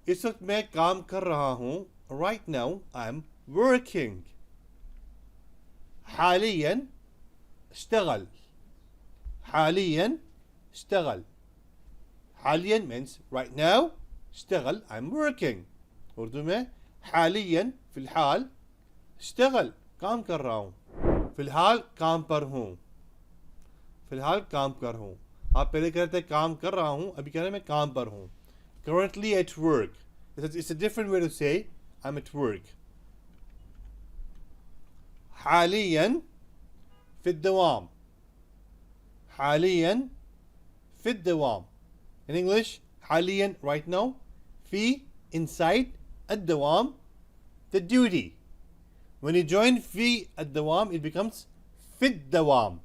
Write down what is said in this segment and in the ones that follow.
इस वक्त मैं काम कर रहा हूँ. Right now I'm working. حاليا اشتغل. حاليا اشتغل. حاليا means right now. اشتغل I'm working. Urdu में حاليا في الحال اشتغل काम कर रहा हूँ. फिलहाल काम पर हूँ. फिलहाल काम कर हूँ. आप पहले कह रहे थे काम कर रहा हूँ, अभी कह रहे हैं मैं काम पर हूँ. Currently at work. It's a different way to say I'm at work. حاليا في الدوام. حاليا في الدوام. In English, حاليا right now. في inside. الدوام the duty. When you join في الدوام it becomes في الدوام.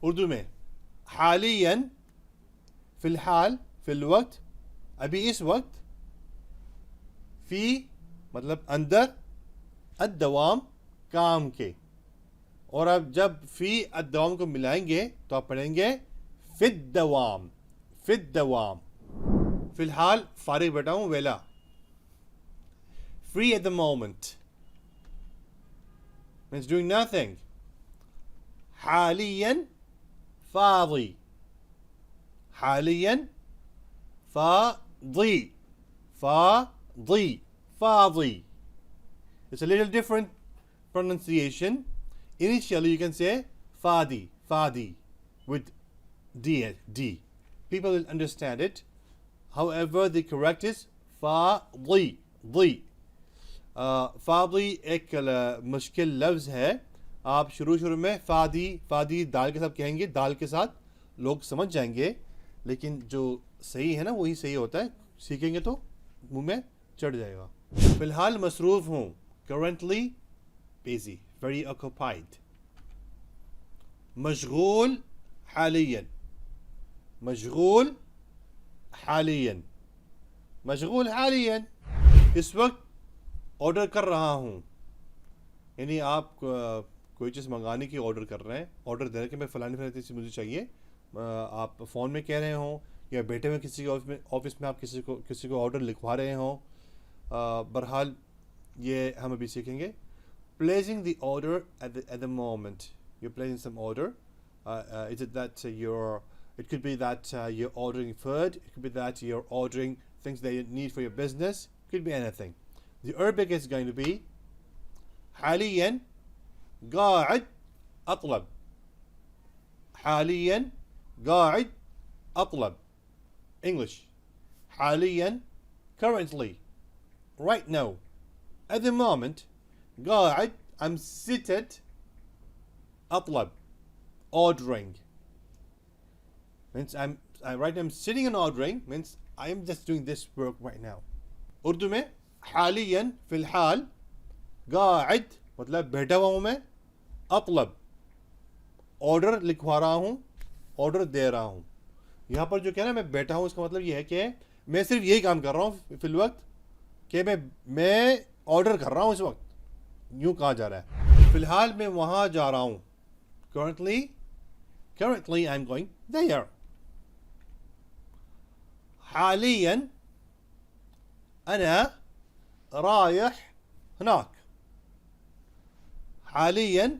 Urdu में حاليا في الحال في الوقت अभी इस वक्त फी मतलब अंदर अद्दवाम काम के. और अब जब फी अद्दवाम को मिलाएंगे तो आप पढ़ेंगे फिद्दवाम. फिद्दवाम. फिलहाल फारिग बैठा हूँ वेला. Free at the moment means doing nothing. حاليا فاضي. حاليا فاضي. فاضي. فاضي. It's a little different pronunciation. Initially you can say fadi. Fadi with D. People will understand it. However, the correct is fadi. ضي. फादी एक मुश्किल लफ्ज़ है. आप शुरू में फादी दाल के साथ कहेंगे, दाल के साथ लोग समझ जाएंगे, लेकिन जो सही है ना वही सही होता है. सीखेंगे तो मुंह में चढ़ जाएगा. फिलहाल मसरूफ़ हूँ. currently busy, very occupied. मशगूल हालियन. मशगूल हालियन. मशगूल हालियन इस वक्त ऑर्डर कर रहा हूँ. यानी आप कोई चीज़ मंगाने की ऑर्डर कर रहे हैं. ऑर्डर दे रहे हैं कि मैं फ़लानी चीज़ मुझे चाहिए. आप फ़ोन में कह रहे हो या बैठे हुए किसी के ऑफिस में आप किसी को ऑर्डर लिखवा रहे हो. बहरहाल ये हम अभी सीखेंगे. Placing the order at the moment. You placing some order. Is it that it could be that you're ordering food. It could be that you're ordering things that you need for your business. It could be anything. The Arabic is going to be حاليا قاعد أطلب. حاليا قاعد أطلب. English. حاليا currently. Right now. At the moment. قاعد I'm seated. أطلب ordering. Means I'm sitting and ordering means I'm just doing this work right now. Urdu में حاليا في الحال قاعد मतलब बैठा हुआ हूँ मैं. अतलब order लिखवा रहा हूँ, order दे रहा हूँ. यहाँ पर जो कह रहा है मैं बैठा हूँ, इसका मतलब ये है कि मैं सिर्फ यही काम कर रहा हूँ फिल वक्त कि मैं ऑर्डर कर रहा हूँ इस वक्त. यूँ कहा जा रहा है. फ़िलहाल मैं वहाँ जा रहा हूँ. currently I'm going there. حاليا أنا رايح هناك. حاليا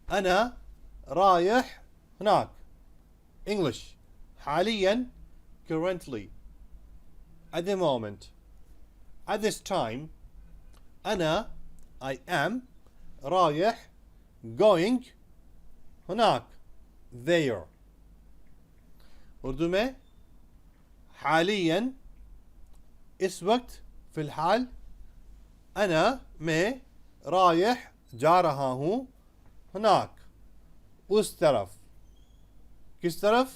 أنا رايح هناك. English. حاليا currently. At the moment. At this time. أنا I am رايح going هناك there. Urdu में حاليا इस वक्त फ़िलहाल أنا मैं रायह जा रहा हूँ हनाक उस तरफ. किस तरफ?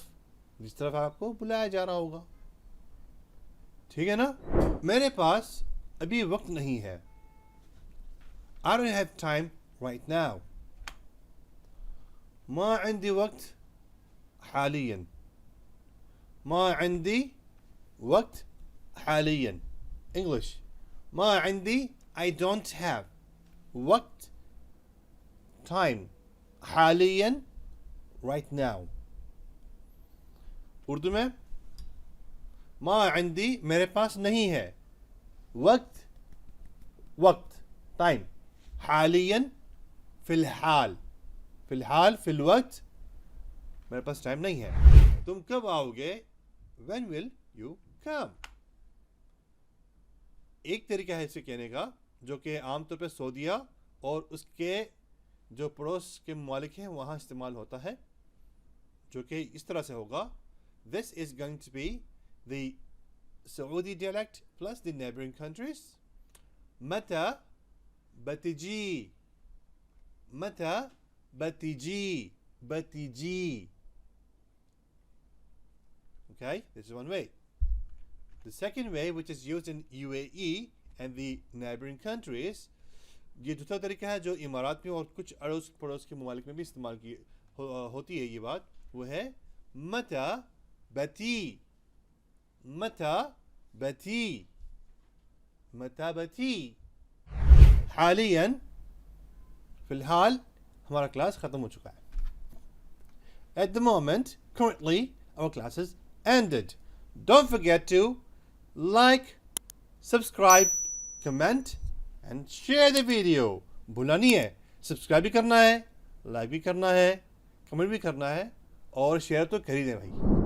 जिस तरफ आपको बुलाया जा रहा होगा. ठीक है ना. मेरे पास अभी वक्त नहीं है. I don't have time right now. ما عندي وقت حاليا. ما عندي وقت حاليا. English. ما عندي I don't have. وقت time. حاليا right now. Urdu में मा इंदी मेरे पास नहीं है, वक्त वक्त टाइम, हालियन फिलहाल, फिलहाल फिलवक्त मेरे पास टाइम नहीं है। तुम कब आओगे, व्हेन विल यू कम। एक तरीका है इसे कहने का जो कि आमतौर पे सऊदीया और उसके जो पड़ोस के ममालिक हैं वहाँ इस्तेमाल होता है, जो कि इस तरह से होगा, this is going to be the Saudi dialect plus the neighboring countries. متى بتجي، متى بتجي، بتجي. Okay, this is one way. The second way, which is used in UAE and the neighboring countries, ये दूसरा तरीका है जो इमारात में और कुछ अड़ोस पड़ोस के ममालिक में भी इस्तेमाल की होती है ये बात, वो है मता बती, मता बती, मता बती। हालियन फिलहाल हमारा क्लास ख़त्म हो चुका है। At the moment, currently, our class has ended. Don't forget to like, subscribe, comment and share the video. भूलना नहीं है, सब्सक्राइब भी करना है, लाइक भी करना है, कमेंट भी करना है और शेयर तो कर ही दें भाई।